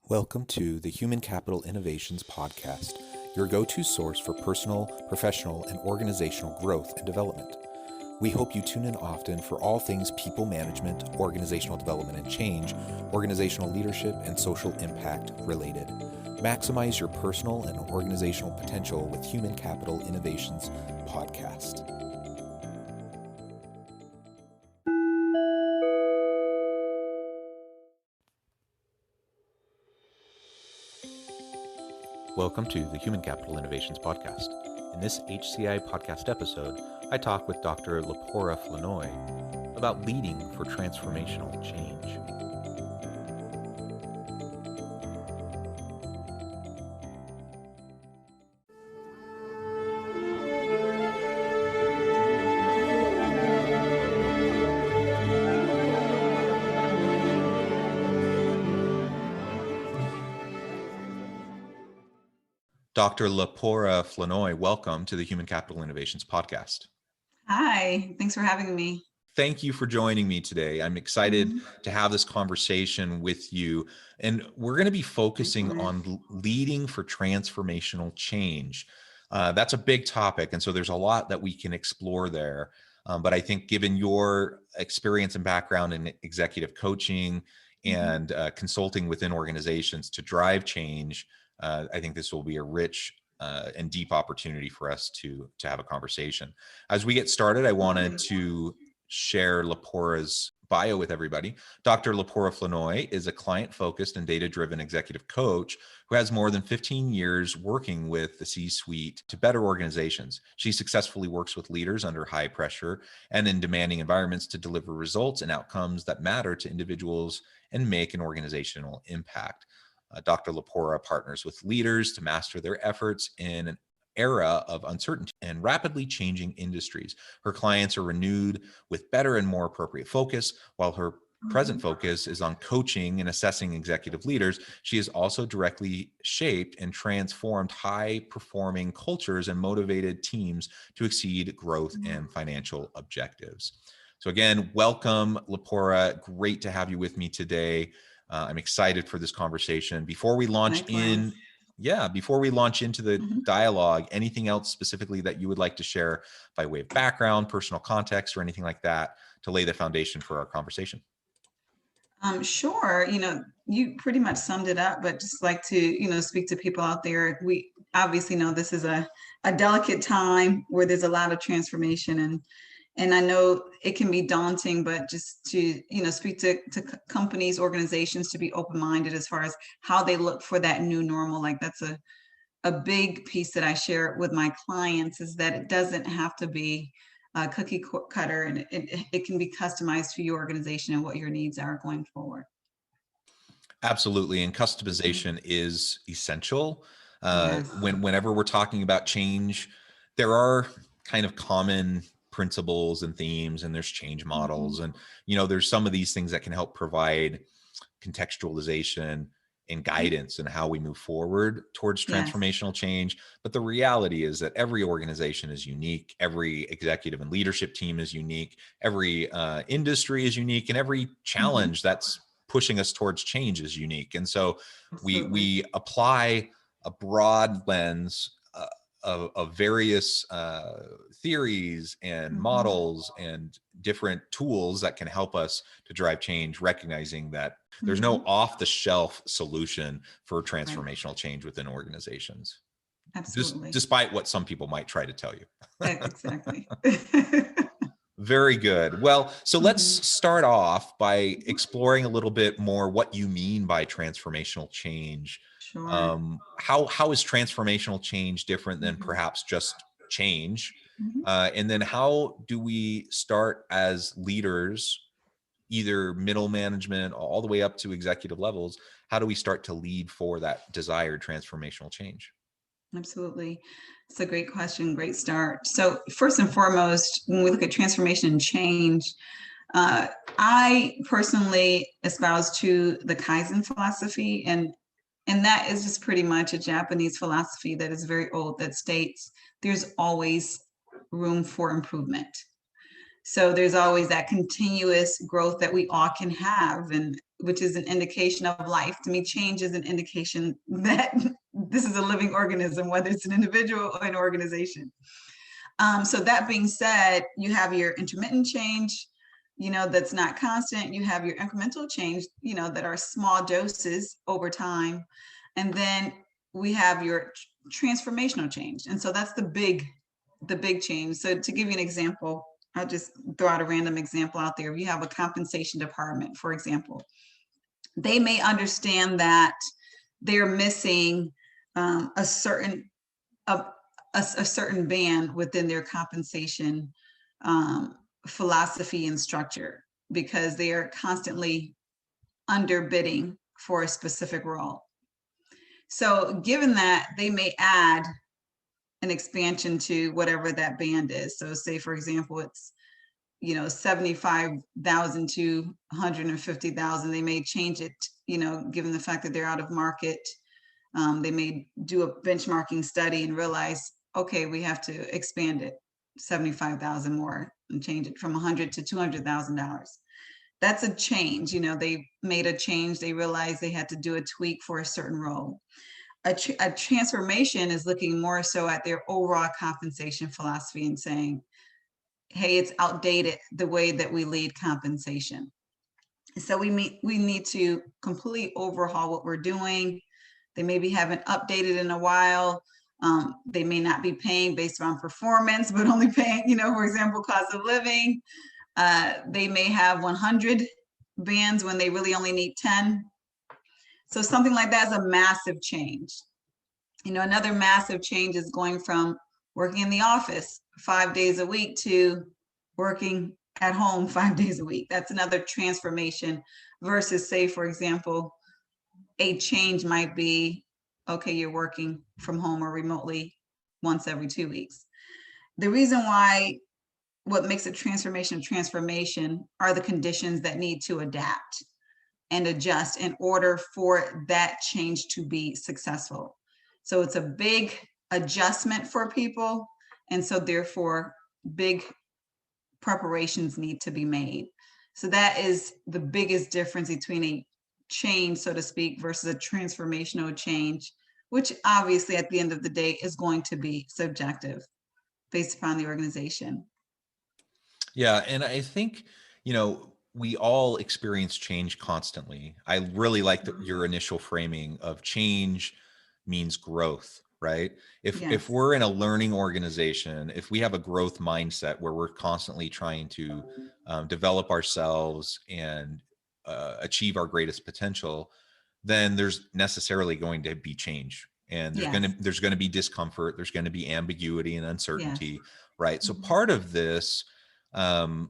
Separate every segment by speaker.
Speaker 1: Welcome to the Human Capital Innovations Podcast, your go-to source for personal, professional, and organizational growth and development. We hope you tune in often for all things people management, organizational development and change, organizational leadership, and social impact related. Maximize your personal and organizational potential with Human Capital Innovations Podcast. Welcome to the Human Capital Innovations Podcast. In this HCI podcast episode, I talk with Dr. Lepora Flournoy about leading for transformational change. Dr. Lepora Flournoy, welcome to the Human Capital Innovations Podcast.
Speaker 2: Hi, thanks for having me.
Speaker 1: Thank you for joining me today. I'm excited to have this conversation with you. And we're going to be focusing on leading for transformational change. That's a big topic. And so there's a lot that we can explore there. But I think given your experience and background in executive coaching and consulting within organizations to drive change, I think this will be a rich and deep opportunity for us to have a conversation. As we get started, I wanted to share Lepora's bio with everybody. Dr. Lepora Flournoy is a client-focused and data-driven executive coach who has more than 15 years working with the C-suite to better organizations. She successfully works with leaders under high pressure and in demanding environments to deliver results and outcomes that matter to individuals and make an organizational impact. Dr. Lepora partners with leaders to master their efforts in an era of uncertainty and rapidly changing industries. Her clients are renewed with better and more appropriate focus, while her present focus is on coaching and assessing executive leaders. She has also directly shaped and transformed high-performing cultures and motivated teams to exceed growth and financial objectives. So again, welcome, Lepora. Great to have you with me today. I'm excited for this conversation. Before we launch into the dialogue, anything else specifically that you would like to share by way of background, personal context, or anything like that to lay the foundation for our conversation?
Speaker 2: Sure. You pretty much summed it up, but just like to, speak to people out there. We obviously know this is a delicate time where there's a lot of transformation and I know it can be daunting, but just to, speak to companies, organizations to be open-minded as far as how they look for that new normal. Like that's a big piece that I share with my clients is that it doesn't have to be a cookie cutter and it can be customized for your organization and what your needs are going forward.
Speaker 1: Absolutely. And customization is essential. Whenever we're talking about change, there are kind of common principles and themes, and there's change models. And, there's some of these things that can help provide contextualization and guidance in how we move forward towards transformational change. But the reality is that every organization is unique. Every executive and leadership team is unique. Every industry is unique, and every challenge that's pushing us towards change is unique. And so we apply a broad lens of various theories and models and different tools that can help us to drive change, recognizing that there's no off-the-shelf solution for transformational change within organizations.
Speaker 2: Absolutely.
Speaker 1: Despite what some people might try to tell you.
Speaker 2: Exactly.
Speaker 1: Very good. Well, so let's start off by exploring a little bit more what you mean by transformational change.
Speaker 2: Sure.
Speaker 1: How is transformational change different than perhaps just change? And then how do we start as leaders, either middle management all the way up to executive levels? How do we start to lead for that desired transformational change?
Speaker 2: Absolutely. It's a great question. Great start. So first and foremost, when we look at transformation and change, I personally espouse to the Kaizen philosophy, and that is just pretty much a Japanese philosophy that is very old that states there's always room for improvement. So there's always that continuous growth that we all can have, and which is an indication of life. To me, change is an indication that this is a living organism, whether it's an individual or an organization. So that being said, you have your intermittent change, that's not constant. You have your incremental change, that are small doses over time. And then we have your transformational change. And so that's the big change. So to give you an example, I'll just throw out a random example out there. If you have a compensation department, for example, they may understand that they're missing a certain band within their compensation philosophy and structure, because they are constantly underbidding for a specific role. So given that, they may add an expansion to whatever that band is. So say, for example, it's 75,000 to 150,000. They may change it, given the fact that they're out of market. They may do a benchmarking study and realize, okay, we have to expand it 75,000 more and change it from 100 to $200,000. That's a change. They made a change. They realized they had to do a tweak for a certain role. A transformation is looking more so at their overall compensation philosophy and saying, hey, it's outdated the way that we lead compensation. So we need to completely overhaul what we're doing. They maybe haven't updated in a while. They may not be paying based on performance, but only paying, for example, cost of living. They may have 100 bands when they really only need 10. So something like that is a massive change. Another massive change is going from working in the office 5 days a week to working at home 5 days a week. That's another transformation versus, say, for example, a change might be, okay, you're working from home or remotely once every 2 weeks. The reason why, what makes a transformation are the conditions that need to adapt and adjust in order for that change to be successful. So it's a big adjustment for people. And so therefore, big preparations need to be made. So that is the biggest difference between a change, so to speak, versus a transformational change, which obviously at the end of the day is going to be subjective based upon the organization.
Speaker 1: Yeah. And I think, we all experience change constantly. I really like your initial framing of change means growth, right? If
Speaker 2: Yes.
Speaker 1: we're in a learning organization, if we have a growth mindset where we're constantly trying to develop ourselves and achieve our greatest potential, then there's necessarily going to be change, and there's going to be discomfort, there's going to be ambiguity and uncertainty,
Speaker 2: Yes.
Speaker 1: right? So part of this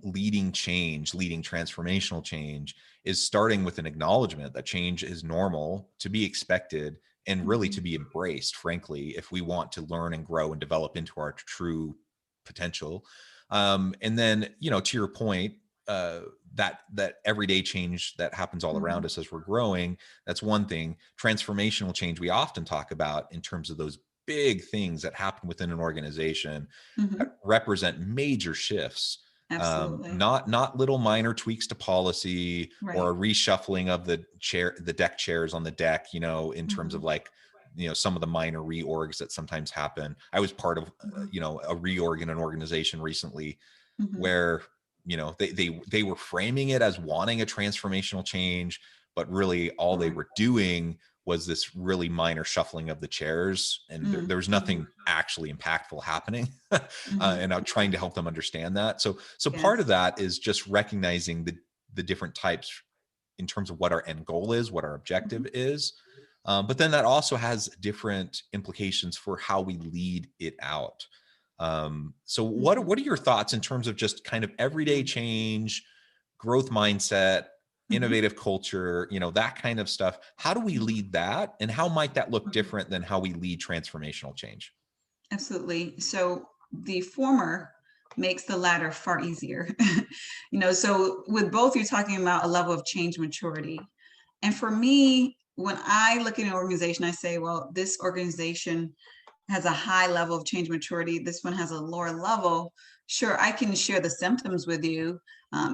Speaker 1: leading transformational change is starting with an acknowledgement that change is normal, to be expected, and really to be embraced, frankly, if we want to learn and grow and develop into our true potential. And then, to your point, that everyday change that happens all around us as we're growing, that's one thing. Transformational change we often talk about in terms of those big things that happen within an organization that represent major shifts.
Speaker 2: Absolutely.
Speaker 1: Not little minor tweaks to policy,
Speaker 2: Right.
Speaker 1: or a reshuffling of the deck chairs on the deck, in terms of like, some of the minor reorgs that sometimes happen. I was part of, a reorg in an organization recently where, they were framing it as wanting a transformational change, but really all they were doing was this really minor shuffling of the chairs, and there was nothing actually impactful happening. And I'm trying to help them understand that. So part of that is just recognizing the different types in terms of what our end goal is, what our objective is. But then that also has different implications for how we lead it out. So what are your thoughts in terms of just kind of everyday change, growth mindset, innovative culture, that kind of stuff? How do we lead that, and how might that look different than how we lead transformational change?
Speaker 2: Absolutely. So the former makes the latter far easier. So with both, you're talking about a level of change maturity. And for me, when I look at an organization, I say, well, this organization has a high level of change maturity. This one has a lower level. Sure, I can share the symptoms with you.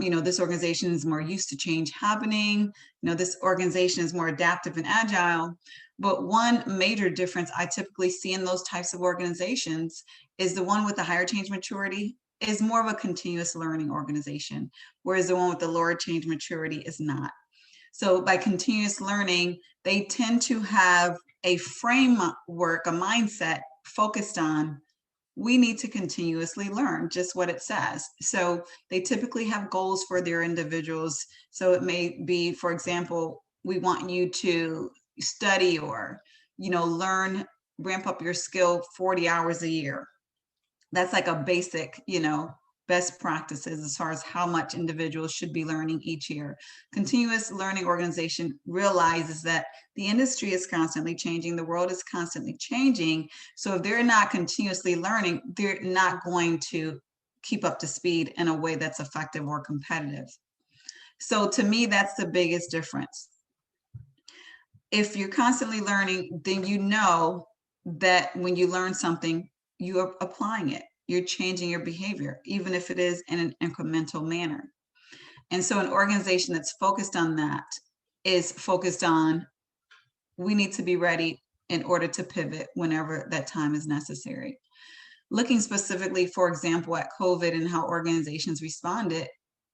Speaker 2: This organization is more used to change happening. This organization is more adaptive and agile. But one major difference I typically see in those types of organizations is the one with the higher change maturity is more of a continuous learning organization, whereas the one with the lower change maturity is not. So by continuous learning, they tend to have a framework, a mindset focused on, we need to continuously learn, just what it says. So they typically have goals for their individuals. So it may be, for example, we want you to study or, learn, ramp up your skill 40 hours a year. That's like a basic, best practices as far as how much individuals should be learning each year. Continuous learning organization realizes that the industry is constantly changing, the world is constantly changing. So if they're not continuously learning, they're not going to keep up to speed in a way that's effective or competitive. So to me, that's the biggest difference. If you're constantly learning, then you know that when you learn something, you are applying it. You're changing your behavior, even if it is in an incremental manner. And so an organization that's focused on that is focused on, we need to be ready in order to pivot whenever that time is necessary. Looking specifically, for example, at COVID and how organizations responded,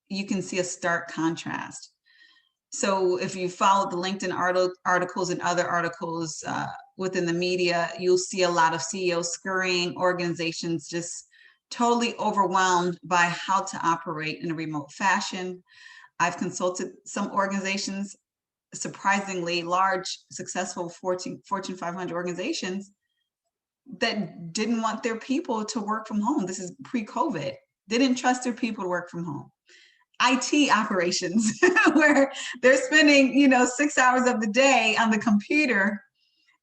Speaker 2: you can see a stark contrast. So if you follow the LinkedIn articles and other articles within the media, you'll see a lot of CEOs scurrying, organizations just totally overwhelmed by how to operate in a remote fashion. I've consulted some organizations, surprisingly large, successful Fortune 500 organizations that didn't want their people to work from home. This is pre-COVID. They didn't trust their people to work from home. IT operations, where they're spending, 6 hours of the day on the computer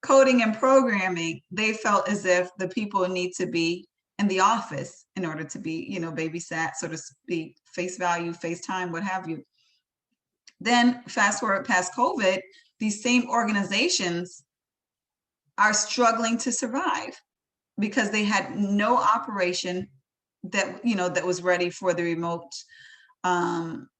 Speaker 2: coding and programming. They felt as if the people need to be in the office in order to be, babysat, so to speak, face value, FaceTime, what have you. Then fast forward past COVID, these same organizations are struggling to survive because they had no operation that, that was ready for the remote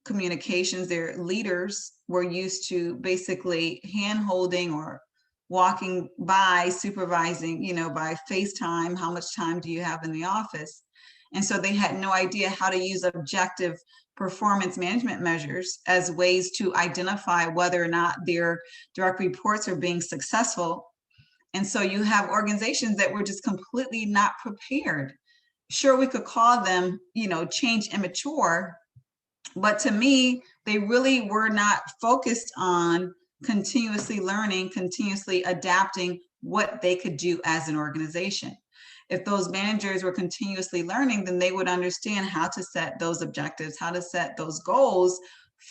Speaker 2: communications. Their leaders were used to basically hand-holding or walking by, supervising, by FaceTime, how much time do you have in the office? And so they had no idea how to use objective performance management measures as ways to identify whether or not their direct reports are being successful. And so you have organizations that were just completely not prepared. Sure, we could call them, change immature, but to me, they really were not focused on continuously learning, continuously adapting what they could do as an organization. If those managers were continuously learning, then they would understand how to set those objectives, how to set those goals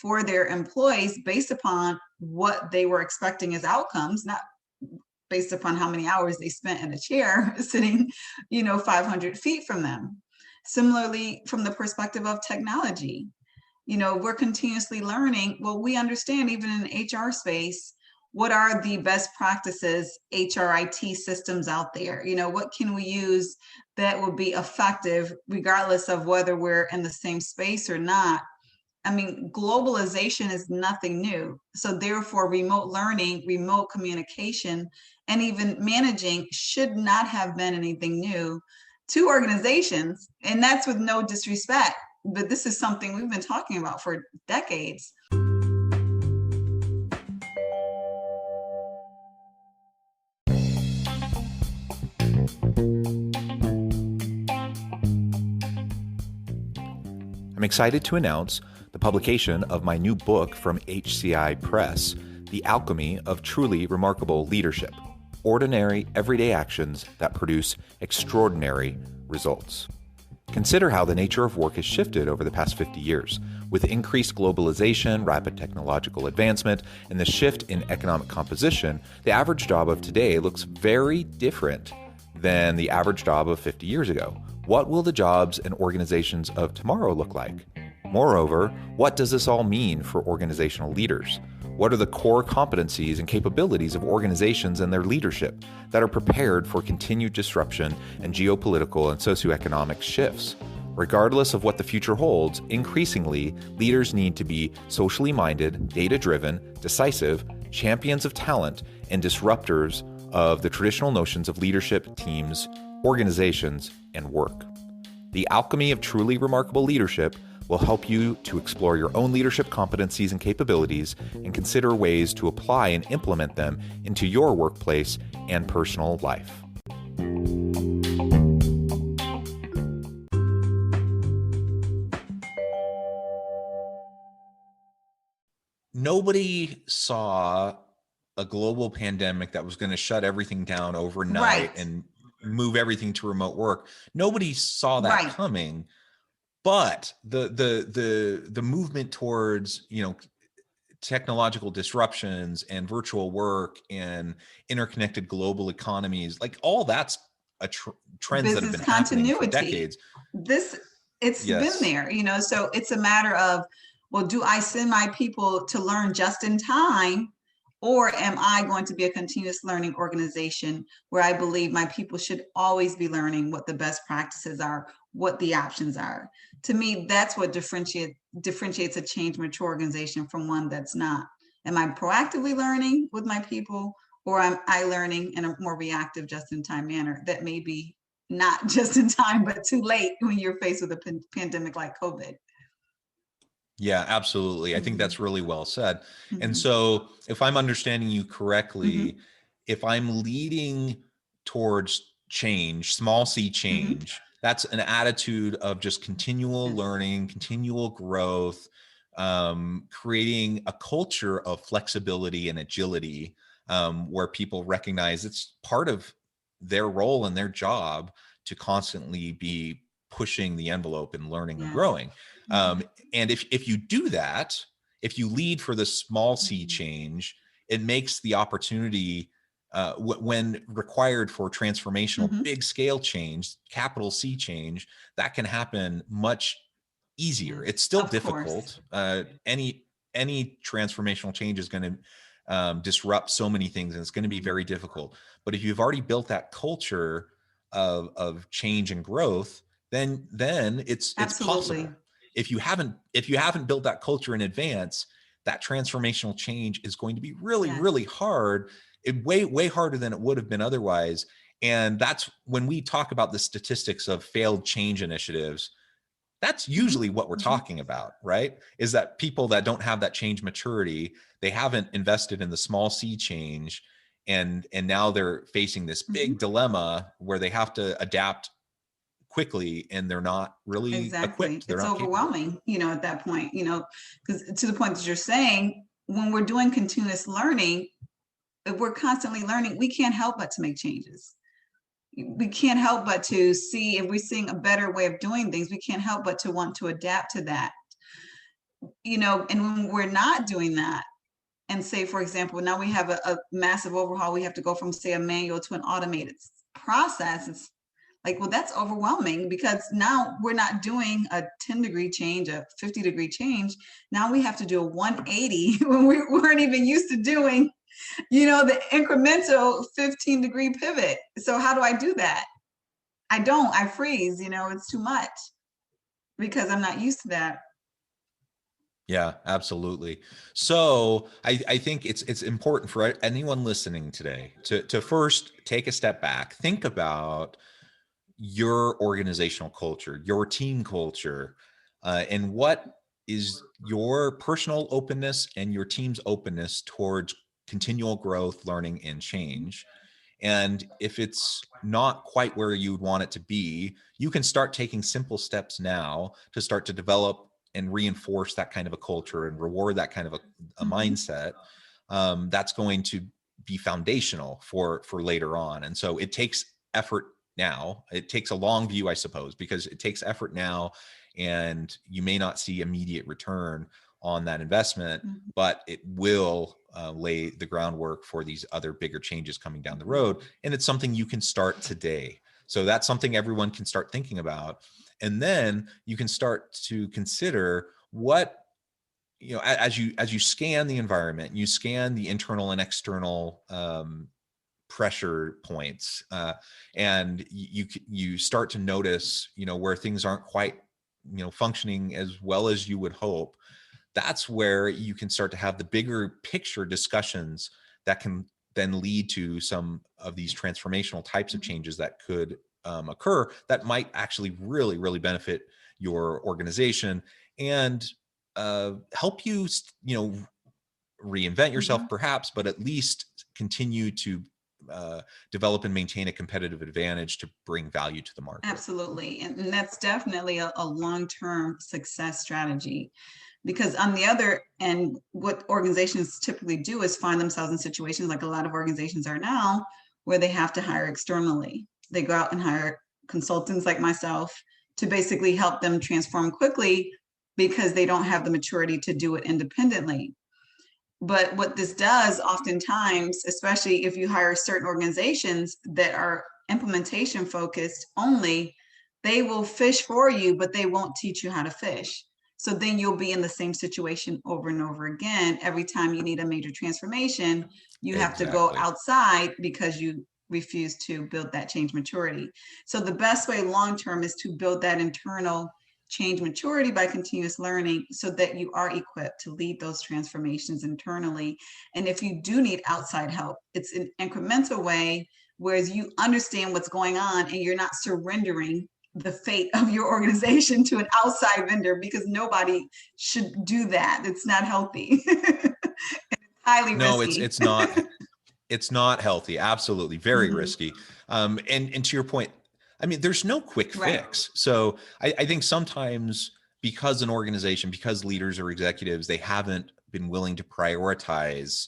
Speaker 2: for their employees based upon what they were expecting as outcomes, not based upon how many hours they spent in a chair sitting, 500 feet from them. Similarly, from the perspective of technology, we're continuously learning. Well, we understand even in the HR space, what are the best practices, HRIT systems out there? What can we use that will be effective regardless of whether we're in the same space or not? I mean, globalization is nothing new. So therefore, remote learning, remote communication, and even managing should not have been anything new to organizations. And that's with no disrespect, but this is something we've been talking about for decades.
Speaker 1: I'm excited to announce the publication of my new book from HCI Press, The Alchemy of Truly Remarkable Leadership: Ordinary, Everyday Actions that Produce Extraordinary Results. Consider how the nature of work has shifted over the past 50 years. With increased globalization, rapid technological advancement, and the shift in economic composition, the average job of today looks very different than the average job of 50 years ago. What will the jobs and organizations of tomorrow look like? Moreover, what does this all mean for organizational leaders? What are the core competencies and capabilities of organizations and their leadership that are prepared for continued disruption and geopolitical and socioeconomic shifts? Regardless of what the future holds, increasingly, leaders need to be socially minded, data-driven, decisive, champions of talent, and disruptors of the traditional notions of leadership, teams, organizations, and work. The alchemy of truly remarkable leadership will help you to explore your own leadership competencies and capabilities and consider ways to apply and implement them into your workplace and personal life. Nobody saw a global pandemic that was going to shut everything down overnight and move everything to remote work. Nobody saw that coming. But the movement towards, technological disruptions and virtual work and interconnected global economies, like all that's a trends that have been happening for decades.
Speaker 2: It's been there, so it's a matter of, well, do I send my people to learn just in time, or am I going to be a continuous learning organization where I believe my people should always be learning what the best practices are, what the options are? To me, that's what differentiates a change mature organization from one that's not. Am I proactively learning with my people, or am I learning in a more reactive, just-in-time manner that may be not just in time, but too late when you're faced with a pandemic like COVID?
Speaker 1: Yeah, absolutely. I think that's really well said. And so if I'm understanding you correctly, if I'm leading towards change, small c change, that's an attitude of just continual learning, continual growth, creating a culture of flexibility and agility, where people recognize it's part of their role and their job to constantly be pushing the envelope and learning and growing. And if you do that, if you lead for the small c change, it makes the opportunity when required for transformational big scale change, capital C change, that can happen much easier. It's still difficult. Any transformational change is going to disrupt so many things, and it's going to be very difficult. But if you've already built that culture of change and growth, then it's possible. If you haven't built that culture in advance, that transformational change is going to be really hard. Way harder than it would have been otherwise. And that's when we talk about the statistics of failed change initiatives, that's usually what we're talking about, right? Is that people that don't have that change maturity, they haven't invested in the small c change, and now they're facing this big dilemma where they have to adapt quickly, and they're not really equipped.
Speaker 2: It's overwhelming, at that point, because to the point that you're saying, when we're doing continuous learning, if we're constantly learning, we can't help but to make changes. We can't help but to see, if we're seeing a better way of doing things, we can't help but to want to adapt to that. And when we're not doing that, and say, for example, now we have a massive overhaul, we have to go from, say, a manual to an automated process. It's like, well, that's overwhelming, because now we're not doing a 10-degree change, a 50-degree change. Now we have to do a 180 when we weren't even used to doing, the incremental 15-degree pivot. So how do I do that? I freeze, it's too much because I'm not used to that.
Speaker 1: Yeah, absolutely. So I think it's important for anyone listening today to first take a step back, think about your organizational culture, your team culture, and what is your personal openness and your team's openness towards continual growth, learning, and change. And if it's not quite where you would want it to be, you can start taking simple steps now to start to develop and reinforce that kind of a culture and reward that kind of a mindset. That's going to be foundational for later on. And so it takes effort now. It takes a long view, I suppose, because it takes effort now, and you may not see immediate return on that investment, but it will lay the groundwork for these other bigger changes coming down the road. And it's something you can start today. So that's something everyone can start thinking about. And then you can start to consider what as you scan the environment, you scan the internal and external pressure points, and you start to notice, where things aren't quite, functioning as well as you would hope. That's where you can start to have the bigger picture discussions that can then lead to some of these transformational types of changes that could occur, that might actually really, really benefit your organization and help you, reinvent yourself perhaps, but at least continue to develop and maintain a competitive advantage to bring value to the market.
Speaker 2: Absolutely. And that's definitely a long-term success strategy. Because on the other end, what organizations typically do is find themselves in situations like a lot of organizations are now, where they have to hire externally. They go out and hire consultants like myself to basically help them transform quickly because they don't have the maturity to do it independently. But what this does oftentimes, especially if you hire certain organizations that are implementation focused only, they will fish for you, but they won't teach you how to fish. So then you'll be in the same situation over and over again. Every time you need a major transformation, you have to go
Speaker 1: Exactly.
Speaker 2: outside because you refuse to build that change maturity. So the best way long-term is to build that internal change maturity by continuous learning so that you are equipped to lead those transformations internally. And if you do need outside help, it's an incremental way, whereas you understand what's going on and you're not surrendering the fate of your organization to an outside vendor, because nobody should do that. It's not healthy. It's highly
Speaker 1: No,
Speaker 2: risky.
Speaker 1: it's not healthy. Absolutely. Very risky. And to your point, I mean, there's no quick
Speaker 2: Right.
Speaker 1: fix. So I think sometimes because an organization, because leaders or executives, they haven't been willing to prioritize,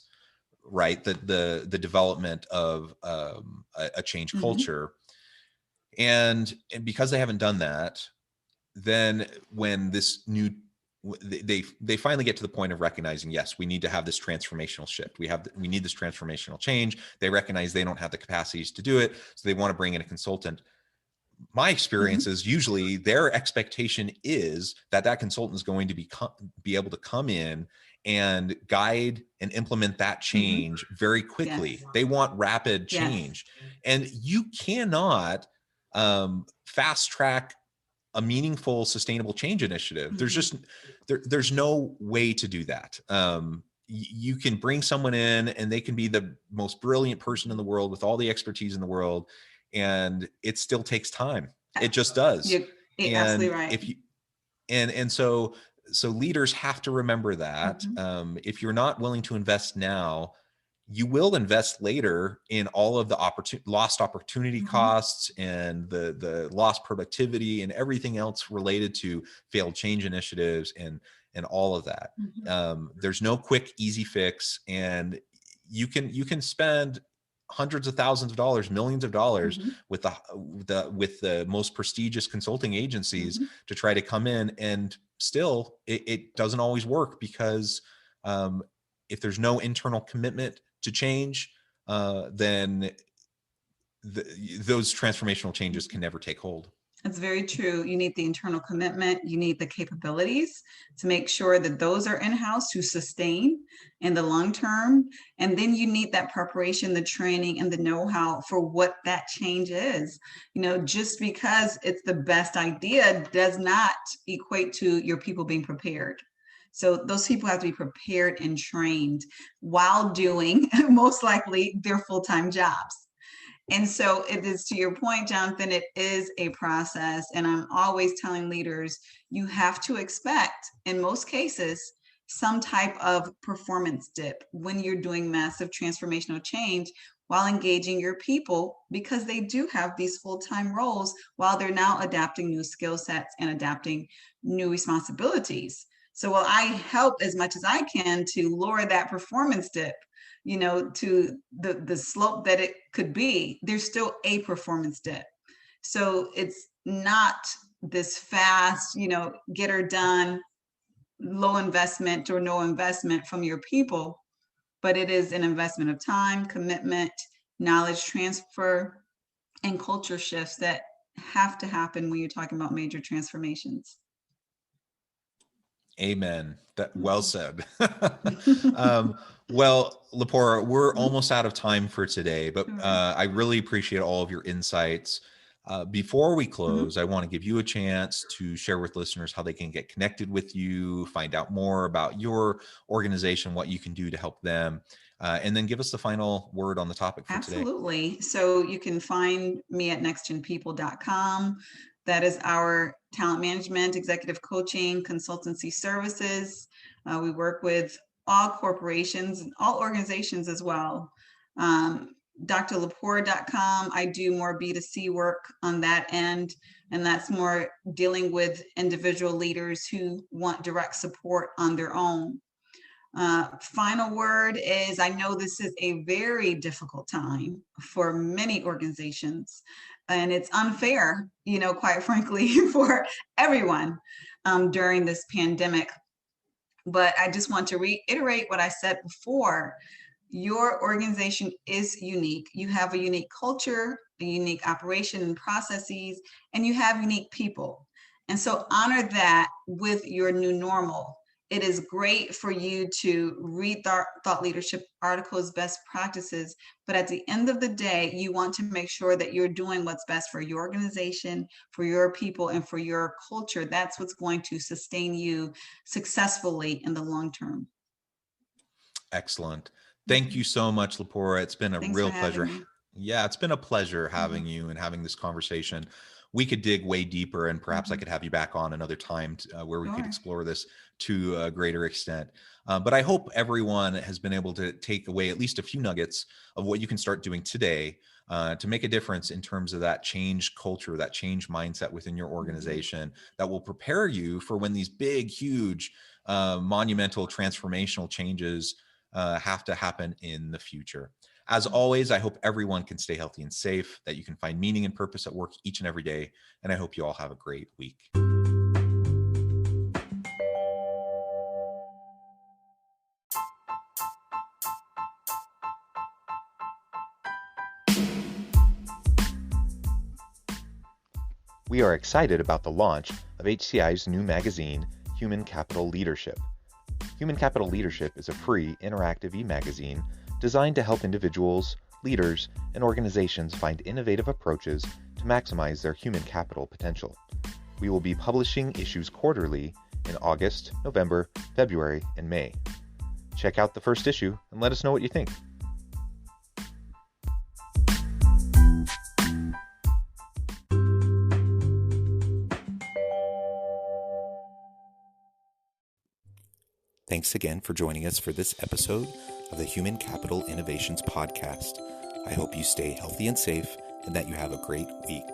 Speaker 1: right, the development of a change culture, and because they haven't done that, then when this new they finally get to the point of recognizing, yes, we need to have this transformational shift. We need this transformational change. They recognize they don't have the capacities to do it, so they want to bring in a consultant. My experience is usually their expectation is that that consultant is going to be able to come in and guide and implement that change very quickly.
Speaker 2: Yes.
Speaker 1: They want rapid
Speaker 2: Yes.
Speaker 1: change, and you cannot fast track a meaningful, sustainable change initiative. There's just there's no way to do that. You can bring someone in and they can be the most brilliant person in the world with all the expertise in the world, and it still takes time. It just does.
Speaker 2: You're
Speaker 1: And
Speaker 2: absolutely right.
Speaker 1: if you and so leaders have to remember that if you're not willing to invest now, you will invest later in all of the lost opportunity costs and the lost productivity and everything else related to failed change initiatives and all of that. There's no quick, easy fix, and you can spend hundreds of thousands of dollars, millions of dollars with the most prestigious consulting agencies to try to come in, and still it doesn't always work because if there's no internal commitment to change, then those transformational changes can never take hold.
Speaker 2: That's very true. You need the internal commitment. You need the capabilities to make sure that those are in-house to sustain in the long term. And then you need that preparation, the training, and the know-how for what that change is. Just because it's the best idea does not equate to your people being prepared. So those people have to be prepared and trained while doing most likely their full-time jobs. And so it is, to your point, Jonathan, it is a process. And I'm always telling leaders, you have to expect, in most cases, some type of performance dip when you're doing massive transformational change while engaging your people, because they do have these full-time roles while they're now adapting new skill sets and adapting new responsibilities. So while I help as much as I can to lower that performance dip, to the slope that it could be, there's still a performance dip. So it's not this fast, get her done, low investment or no investment from your people, but it is an investment of time, commitment, knowledge transfer, and culture shifts that have to happen when you're talking about major transformations.
Speaker 1: Amen. Well said. um, well, Lepora, we're almost out of time for today, but
Speaker 2: Sure.
Speaker 1: I really appreciate all of your insights. Before we
Speaker 2: Mhm.
Speaker 1: close, I want to give you a chance to share with listeners how they can get connected with you, find out more about your organization, what you can do to help them, and then give us the final word on the topic for today.
Speaker 2: Absolutely. So you can find me at nextgenpeople.com. That is our talent management, executive coaching, consultancy services. We work with all corporations and all organizations as well. drlepora.com, I do more B2C work on that end, and that's more dealing with individual leaders who want direct support on their own. Final word is, I know this is a very difficult time for many organizations, and it's unfair, quite frankly, for everyone during this pandemic. But I just want to reiterate what I said before. Your organization is unique. You have a unique culture, a unique operation and processes, and you have unique people. And so honor that with your new normal. It is great for you to read thought leadership articles, best practices, but at the end of the day, you want to make sure that you're doing what's best for your organization, for your people, and for your culture. That's what's going to sustain you successfully in the long term.
Speaker 1: Excellent. Thank you so much, Lepora. It's been a
Speaker 2: Thanks for
Speaker 1: real
Speaker 2: having
Speaker 1: pleasure.
Speaker 2: me.
Speaker 1: Yeah, it's been a pleasure having
Speaker 2: Mhm.
Speaker 1: you and having this conversation. We could dig way deeper, and perhaps I
Speaker 2: Mhm.
Speaker 1: could have you back on another time where we could
Speaker 2: Sure.
Speaker 1: explore this to a greater extent. But I hope everyone has been able to take away at least a few nuggets of what you can start doing today to make a difference in terms of that change culture, that change mindset within your
Speaker 2: Mhm.
Speaker 1: organization that will prepare you for when these big, huge, monumental, transformational changes have to happen in the future. As always, I hope everyone can stay healthy and safe, that you can find meaning and purpose at work each and every day. And I hope you all have a great week. We are excited about the launch of HCI's new magazine, Human Capital Leadership. Human Capital Leadership is a free, interactive e-magazine designed to help individuals, leaders, and organizations find innovative approaches to maximize their human capital potential. We will be publishing issues quarterly in August, November, February, and May. Check out the first issue and let us know what you think. Thanks again for joining us for this episode of the Human Capital Innovations Podcast. I hope you stay healthy and safe and that you have a great week.